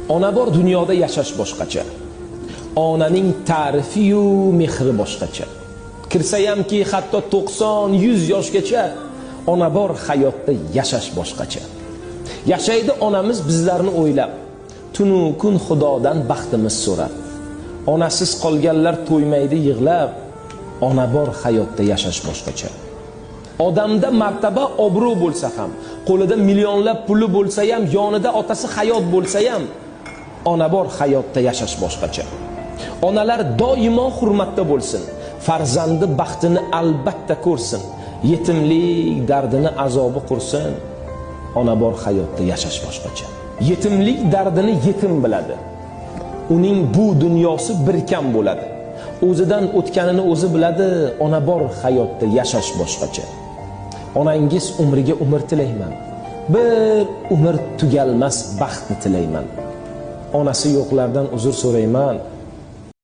Ona bor dunyoda yashash boshqacha. Onaning ta'rifi-yu mehri boshqacha. Kirsayamki hatto 90-100 yoshgacha ona bor hayotda yashash boshqacha. Yashaydi onamiz bizlarni o'ylab, tunu kun Xudodan baxtimiz so'rab. Onasiz qolganlar to'ymaydi yig'lab, ona bor hayotda yashash boshqacha. Odamda martaba, obro' bo'lsa ham, qo'lida millionlab puli bo'lsa ham, yonida otasi hayot bo'lsa ham, ona bor hayotda yashash boshqacha. Onalar doimo hurmatda bo'lsin, farzandi baxtini albatta ko'rsin, yetimlik dardini azobi qursin. Ona bor hayotda yashash boshqacha. Yetimlik dardini yetim biladi. Uning bu dunyosi bir kam bo'ladi. O'zidan o'tganini o'zi biladi. Ona bor hayotda yashash boshqacha. Onangiz umriga umr tilayman. Bir umr tugalmas baxtni tilayman. Onasi yo'qlardan uzr so'rayman.